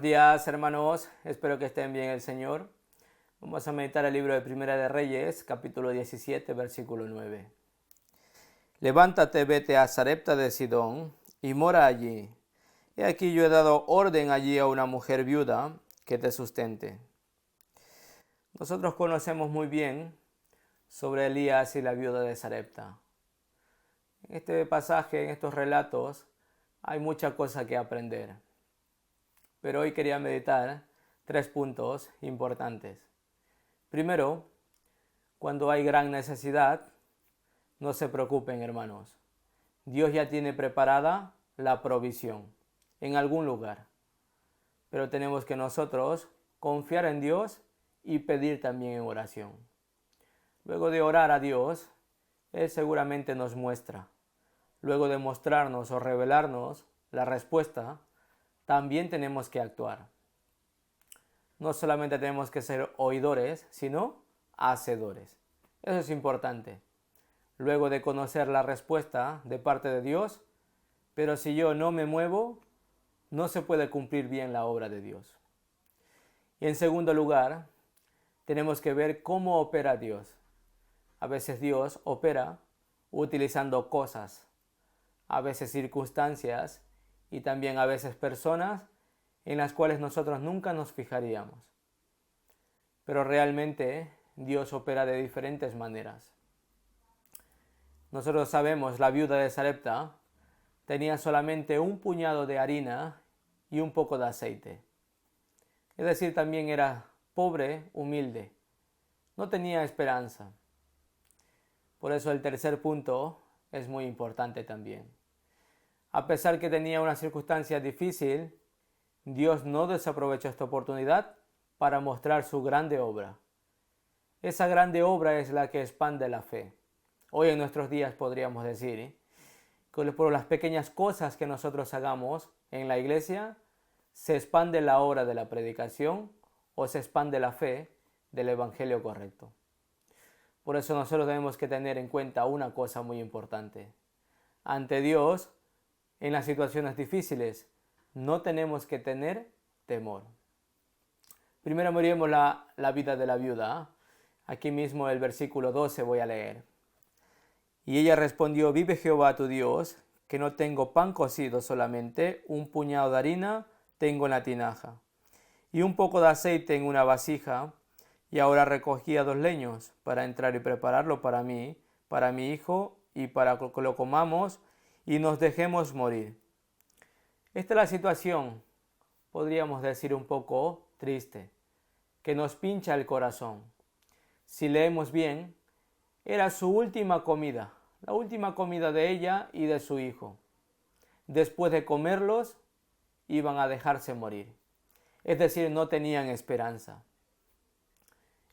días, hermanos. Espero que estén bien el Señor. Vamos a meditar el libro de Primera de Reyes, capítulo 17, versículo 9. Levántate, vete a Sarepta de Sidón y mora allí. He aquí yo he dado orden allí a una mujer viuda que te sustente. Nosotros conocemos muy bien sobre Elías y la viuda de Sarepta. En este pasaje, en estos relatos, hay mucha cosa que aprender. Pero hoy quería meditar 3 puntos importantes. Primero, cuando hay gran necesidad, no se preocupen, hermanos. Dios ya tiene preparada la provisión en algún lugar. Pero tenemos que nosotros confiar en Dios y pedir también en oración. Luego de orar a Dios, Él seguramente nos muestra. Luego de mostrarnos o revelarnos la respuesta, también tenemos que actuar. No solamente tenemos que ser oidores, sino hacedores. Eso es importante. Luego de conocer la respuesta de parte de Dios, pero si yo no me muevo, no se puede cumplir bien la obra de Dios. Y en segundo lugar, tenemos que ver cómo opera Dios. A veces Dios opera utilizando cosas, a veces circunstancias y también a veces personas en las cuales nosotros nunca nos fijaríamos. Pero realmente Dios opera de diferentes maneras. Nosotros sabemos, la viuda de Sarepta tenía solamente un puñado de harina y un poco de aceite. Es decir, también era pobre, humilde. No tenía esperanza. Por eso el tercer punto es muy importante también. A pesar que tenía una circunstancia difícil, Dios no desaprovechó esta oportunidad para mostrar su grande obra. Esa grande obra es la que expande la fe. Hoy en nuestros días podríamos decir que por las pequeñas cosas que nosotros hagamos en la iglesia, se expande la obra de la predicación o se expande la fe del evangelio correcto. Por eso nosotros tenemos que tener en cuenta una cosa muy importante. Ante Dios, en las situaciones difíciles, no tenemos que tener temor. Primero miremos la vida de la viuda. Aquí mismo el versículo 12 voy a leer. Y ella respondió: vive Jehová tu Dios, que no tengo pan cocido solamente, un puñado de harina tengo en la tinaja, y un poco de aceite en una vasija, y ahora recogía 2 leños para entrar y prepararlo para mí, para mi hijo, y para que lo comamos y nos dejemos morir. Esta es la situación, podríamos decir un poco triste, que nos pincha el corazón. Si leemos bien, era su última comida, la última comida de ella y de su hijo. Después de comerlos, iban a dejarse morir. Es decir, no tenían esperanza.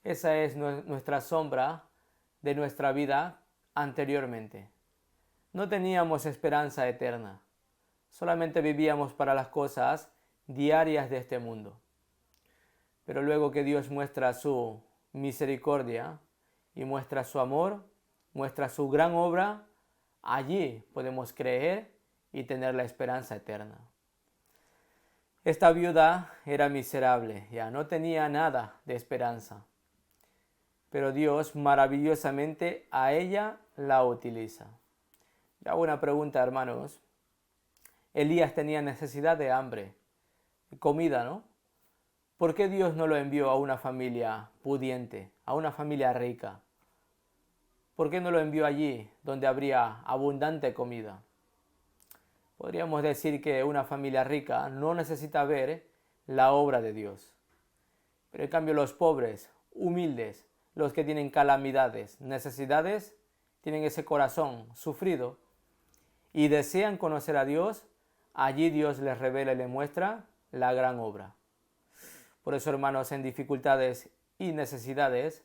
Esa es nuestra sombra de nuestra vida anteriormente. No teníamos esperanza eterna. Solamente vivíamos para las cosas diarias de este mundo. Pero luego que Dios muestra su misericordia y muestra su amor, muestra su gran obra, allí podemos creer y tener la esperanza eterna. Esta viuda era miserable, ya no tenía nada de esperanza. Pero Dios maravillosamente a ella la utiliza. Le hago una pregunta, hermanos. Elías tenía necesidad de hambre, de comida, ¿no? ¿Por qué Dios no lo envió a una familia pudiente, a una familia rica? ¿Por qué no lo envió allí donde habría abundante comida? Podríamos decir que una familia rica no necesita ver la obra de Dios. Pero en cambio los pobres, humildes, los que tienen calamidades, necesidades, tienen ese corazón sufrido y desean conocer a Dios, allí Dios les revela y les muestra la gran obra. Por eso, hermanos, en dificultades y necesidades,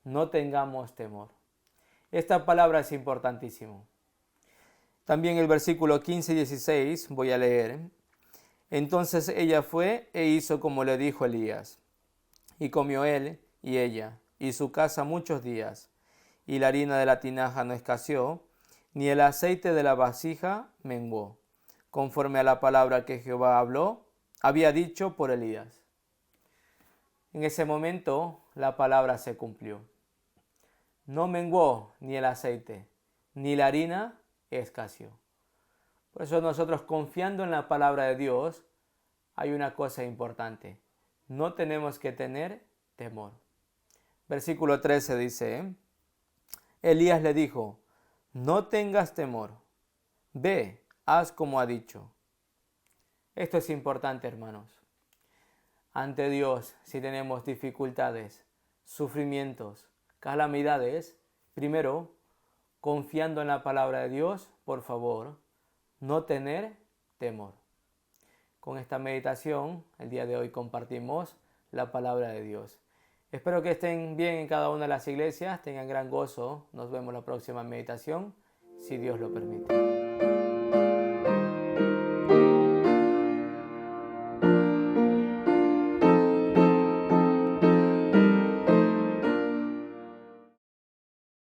no tengamos temor. Esta palabra es importantísima. También el versículo 15 y 16 voy a leer. Entonces ella fue e hizo como le dijo Elías. Y comió él y ella y su casa muchos días. Y la harina de la tinaja no escaseó, ni el aceite de la vasija menguó, conforme a la palabra que Jehová habló había dicho por Elías. En ese momento la palabra se cumplió. No menguó ni el aceite, ni la harina escaseó. Por eso nosotros, confiando en la palabra de Dios, hay una cosa importante. No tenemos que tener temor. Versículo 13 dice, Elías le dijo, no tengas temor, ve, haz como ha dicho. Esto es importante, hermanos. Ante Dios, si tenemos dificultades, sufrimientos, calamidades, primero, confiando en la palabra de Dios, por favor, no tener temor. Con esta meditación, el día de hoy compartimos la palabra de Dios. Espero que estén bien en cada una de las iglesias, tengan gran gozo. Nos vemos la próxima meditación, si Dios lo permite.